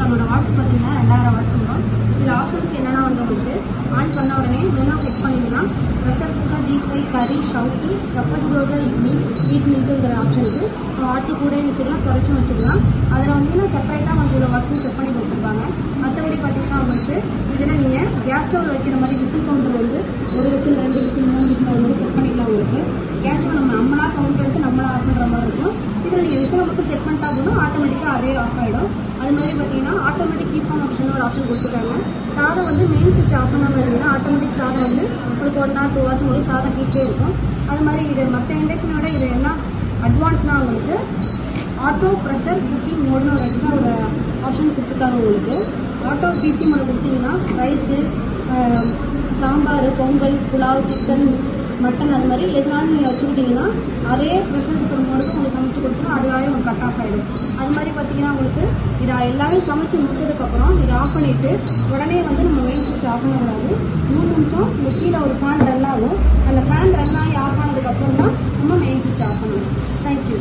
அதோட வாட்ஸ் பார்த்தீங்கன்னா 2000 வாட்ஸ் வரும். இதில் ஆப்ஷன்ஸ் என்னென்னா வந்து உங்களுக்கு ஆன் பண்ண உடனே மெனு கிளிக் பண்ணிங்கன்னா ப்ரெஷர் குக்கர், டீப் ஃப்ரை, கறி, ஷவுட்டு, சப்பாத்தி, தோசை, இட்லி, வீட் மில்க்குங்கிற ஆப்ஷன் இருக்குது. வாட்ஸை கூட வச்சுக்கலாம், குறைச்சும் வச்சுக்கலாம். அதில் வந்து செப்பரேட்டாக வந்து இதில் வாட்ஸும் செட் பண்ணி கொடுத்துருப்பாங்க. மற்றபடி பார்த்தீங்கன்னா உங்களுக்கு இதில் நீங்கள் கேஸ் ஸ்டவ் வைக்கிற மாதிரி விசில் கவுண்டர் வந்து 1 விசில், 2 விசில், 3 விசில் அது மாதிரி செட் பண்ணிக்கலாம். உங்களுக்கு கேஸ் ஸ்டவ் நம்மளாக கவுண்ட் எடுத்து நம்மளாக ஆஃப் பண்ணுற மாதிரி இருக்கும். இதில் நீங்கள் விசிலை மட்டும் செட் பண்ணிட்டா போதும், ஆட்டோமேட்டிக்காக அதே ஆஃப் ஆகிடும். அது மாதிரி பார்த்தீங்கன்னா ஆட்டோமேட்டிக் கீப் ஆன் ஆப்ஷன் ஒரு ஆப்ஷன் கொடுத்துருக்காங்க. சாதம் வந்து மெயின் சுவிட்ச் ஆஃப் பண்ணாமல் இருந்தீங்கன்னா ஆட்டோமேட்டிக் சாதம் வந்து உங்களுக்கு 1 hour 2 hours உங்களுக்கு சாதம் ஹீட்டே இருக்கும். அது மாதிரி இது மற்ற இண்டக்ஷனோட இது என்ன அட்வான்ஸ்னால் உங்களுக்கு ஆட்டோ ப்ரெஷர் குக்கிங் மோட்னு ஒரு எக்ஸ்ட்ரா ஒரு ஆப்ஷன் கொடுத்துருக்காங்க. உங்களுக்கு ஆட்டோ பிசி மோட கொடுத்தீங்கன்னா rice, sambar, Pongal, pulao, chicken, mutton அது மாதிரி எதுனாலும் நீங்கள் வச்சுக்கிட்டிங்கன்னா அதே ப்ரெஷர் குக்கர் மோடுக்கு உங்களுக்கு சமைச்சு கொடுத்துரும். அதுவாகவே உங்களுக்கு கட் ஆஃப் ஆகிடும். அது மாதிரி பார்த்தீங்கன்னா உங்களுக்கு இதை எல்லாமே சமைச்சு முடிச்சதுக்கப்புறம் இதை ஆஃப் பண்ணிவிட்டு உடனே வந்து நம்ம மெயின் சுவிட்ச் ஆஃப் பண்ணக்கூடாது. 3 நிமிஷம் இந்த கீழே ஒரு ஃபேன் ரன் ஆகும். அந்த ஃபேன் ரன் ஆகி ஆஃப் ஆனதுக்கப்புறம் தான் நம்ம மெயின் சுவிட்ச் ஆஃப் பண்ணணும். தேங்க்யூ.